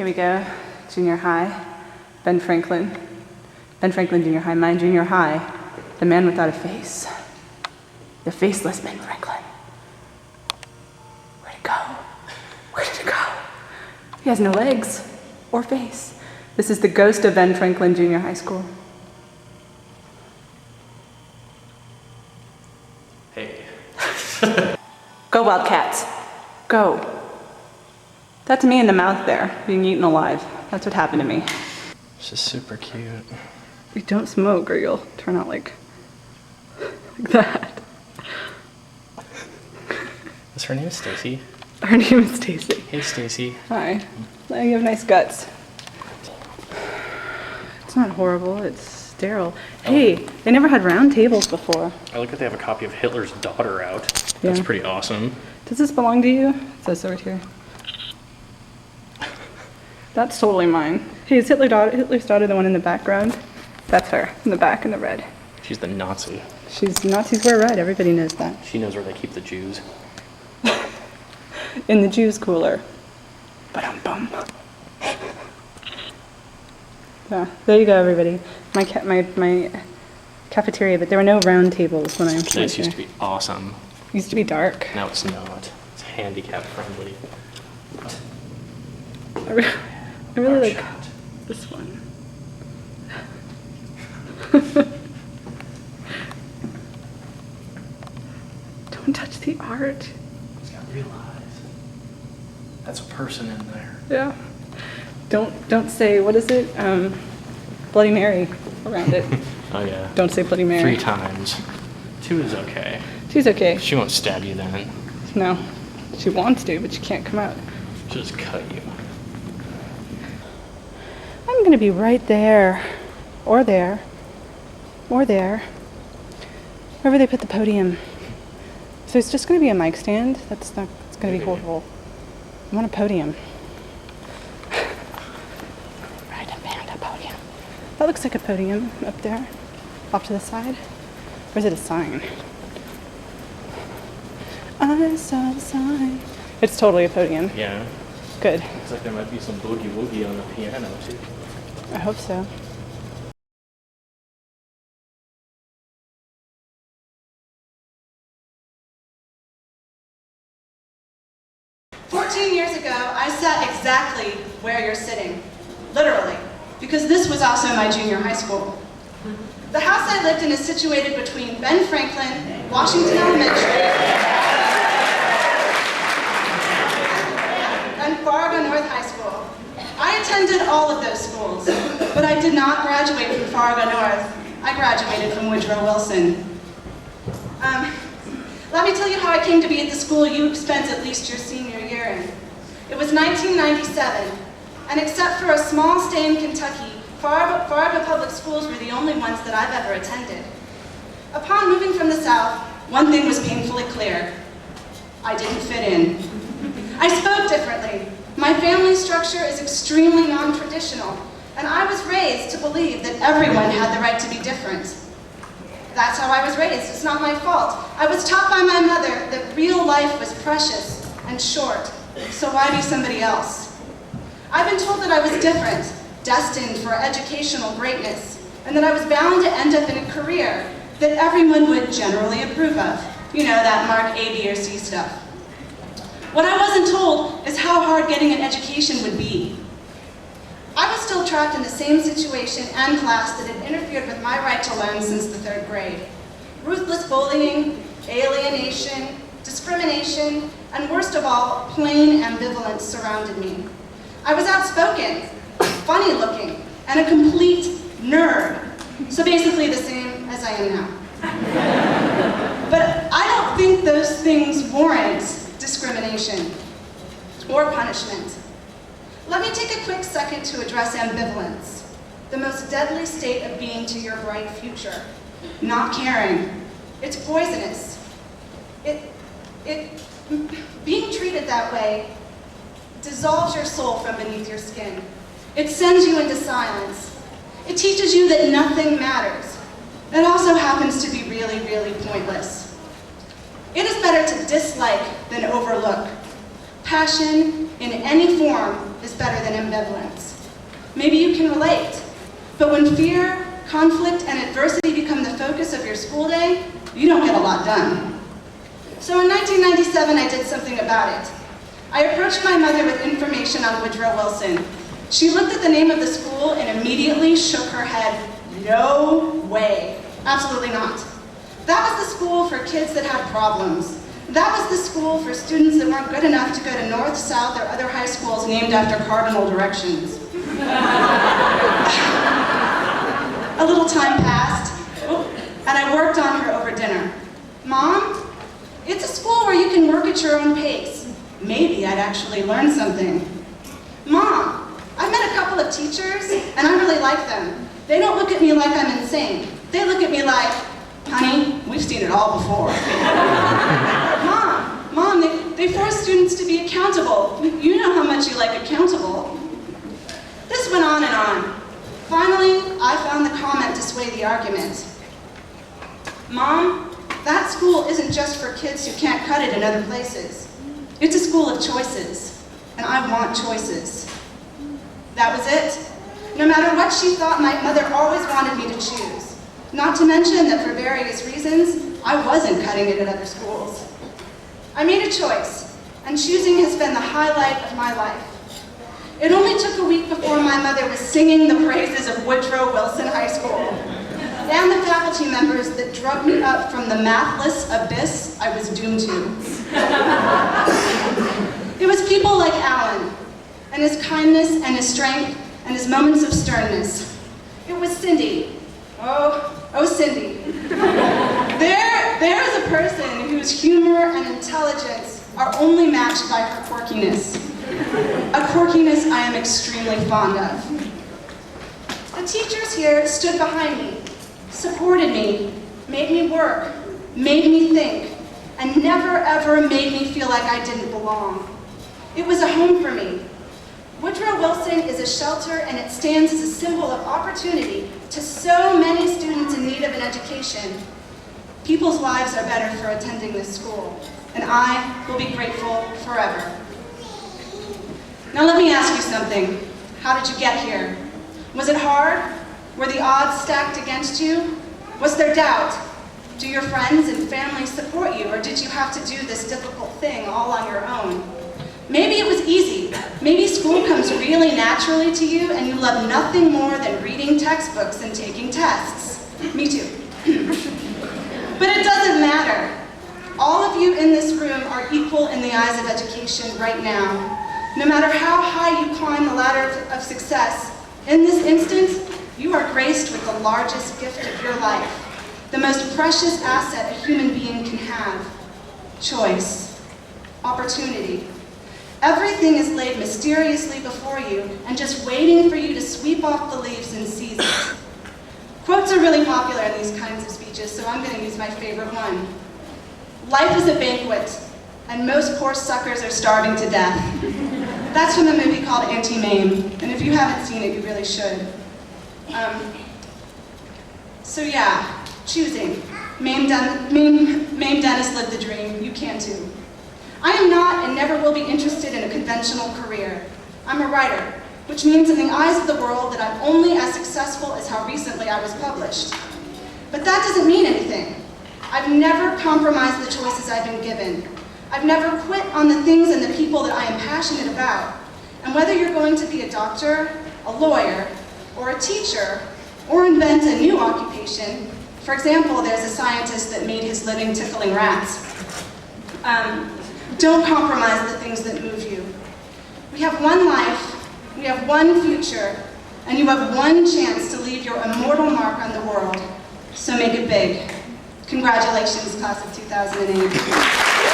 Here we go. Junior high. Ben Franklin. Ben Franklin Junior High. My junior high. The man without a face. The faceless Ben Franklin. Where'd it go? Where did it go? He has no legs or face. This is the ghost of Ben Franklin Junior High School. Hey. Go Wildcats. Go. That's me in the mouth there, being eaten alive. That's what happened to me. She's super cute. You don't smoke or you'll turn out like that. Is her name Stacy? Her name is Stacy. Hey Stacy. Hi. You have nice guts. It's not horrible, it's sterile. Hey, they never had round tables before. I like that they have a copy of Hitler's Daughter out. Yeah. That's pretty awesome. Does this belong to you? It says so right here. That's totally mine. Hey, is Hitler's daughter the one in the background? That's her, in the back in the red. She's the Nazi. Nazis wear red, everybody knows that. She knows where they keep the Jews. In the Jews cooler. Ba-dum-bum. Yeah, there you go, everybody. My cafeteria, but there were no round tables when I went This there. used to be awesome. Used to be dark. Now it's not. It's handicap friendly. I really like this one. Don't touch the art. It's got real eyes. That's a person in there. Yeah. Don't say, what is it? Bloody Mary around it. Oh yeah. Don't say Bloody Mary. 3 times. 2 is okay. 2's okay. She won't stab you then. No. She wants to, but she can't come out. She'll just cut you. I'm going to be right there. Or there. Or there. Wherever they put the podium. So it's just going to be a mic stand? It's going to be horrible. I want a podium. Right, a band, a podium. That looks like a podium up there, off to the side. Or is it a sign? I saw the sign. It's totally a podium. Yeah. Good. Looks like there might be some boogie woogie on the piano too. I hope so. Years ago, I sat exactly where you're sitting, literally, because this was also my junior high school. The house I lived in is situated between Ben Franklin, Washington Elementary, and Fargo North High School. I attended all of those schools, but I did not graduate from Fargo North. I graduated from Woodrow Wilson. Let me tell you how I came to be at the school you spent at least your senior year in. It was 1997, and except for a small stay in Kentucky, Fargo Public Schools were the only ones that I've ever attended. Upon moving from the South, one thing was painfully clear. I didn't fit in. I spoke differently. My family structure is extremely non-traditional, and I was raised to believe that everyone had the right to be different. That's how I was raised. It's not my fault. I was taught by my mother that real life was precious and short, so why be somebody else? I've been told that I was different, destined for educational greatness, and that I was bound to end up in a career that everyone would generally approve of. You know, that mark A, B, or C stuff. What I wasn't told is how hard getting an education would be. I was still trapped in the same situation and class that had interfered with my right to learn since the 3rd grade. Ruthless bullying, alienation, discrimination, and worst of all, plain ambivalence surrounded me. I was outspoken, funny looking, and a complete nerd. So basically the same as I am now. But I don't think those things warrant discrimination or punishment. Let me take a quick second to address ambivalence, the most deadly state of being to your bright future. Not caring. It's poisonous. Being treated that way dissolves your soul from beneath your skin. It sends you into silence. It teaches you that nothing matters. It also happens to be really, really pointless. It is better to dislike than overlook. Passion, in any form, is better than ambivalence. Maybe you can relate, but when fear, conflict, and adversity become the focus of your school day, you don't get a lot done. So in 1997, I did something about it. I approached my mother with information on Woodrow Wilson. She looked at the name of the school and immediately shook her head. No way. Absolutely not. That was the school for kids that had problems. That was the school for students that weren't good enough to go to North, South, or other high schools named after cardinal directions. A little time passed, and I worked on her over dinner. Mom, it's a school where you can work at your own pace. Maybe I'd actually learn something. Mom, I've met a couple of teachers, and I really like them. They don't look at me like I'm insane. They look at me like, honey, we've seen it all before. Mom, they force students to be accountable. You know how much you like accountable. This went on and on. Finally, I found the comment to sway the argument. Mom, that school isn't just for kids who can't cut it in other places. It's a school of choices, and I want choices. That was it. No matter what she thought, my mother always wanted me to choose. Not to mention that for various reasons, I wasn't cutting it at other schools. I made a choice, and choosing has been the highlight of my life. It only took a week before my mother was singing the praises of Woodrow Wilson High School and the faculty members that drug me up from the mathless abyss I was doomed to. It was people like Alan, and his kindness and his strength and his moments of sternness. It was Cindy. Oh, Cindy. There is a person whose humor and intelligence are only matched by her quirkiness. A quirkiness I am extremely fond of. The teachers here stood behind me, supported me, made me work, made me think, and never ever made me feel like I didn't belong. It was a home for me. Woodrow Wilson is a shelter, and it stands as a symbol of opportunity to so many students in need of an education. People's lives are better for attending this school, and I will be grateful forever. Now let me ask you something. How did you get here? Was it hard? Were the odds stacked against you? Was there doubt? Do your friends and family support you, or did you have to do this difficult thing all on your own? Maybe it was easy. Maybe school comes really naturally to you and you love nothing more than reading textbooks and taking tests. Me too. But it doesn't matter. All of you in this room are equal in the eyes of education right now. No matter how high you climb the ladder of success, in this instance, you are graced with the largest gift of your life, the most precious asset a human being can have: choice, opportunity. Everything is laid mysteriously before you and just waiting for you to sweep off the leaves and seize it. Quotes are really popular in these kinds of speeches, so I'm going to use my favorite one. Life is a banquet, and most poor suckers are starving to death. That's from a movie called Anti-Mame, and if you haven't seen it, you really should. So yeah, choosing. Mame Dennis lived the dream. You can too. I am not and never will be interested in a conventional career. I'm a writer, which means in the eyes of the world that I'm only as successful as how recently I was published. But that doesn't mean anything. I've never compromised the choices I've been given. I've never quit on the things and the people that I am passionate about. And whether you're going to be a doctor, a lawyer, or a teacher, or invent a new occupation, for example, there's a scientist that made his living tickling rats. Don't compromise the things that move you. We have one life, we have one future, and you have one chance to leave your immortal mark on the world. So make it big. Congratulations, class of 2008.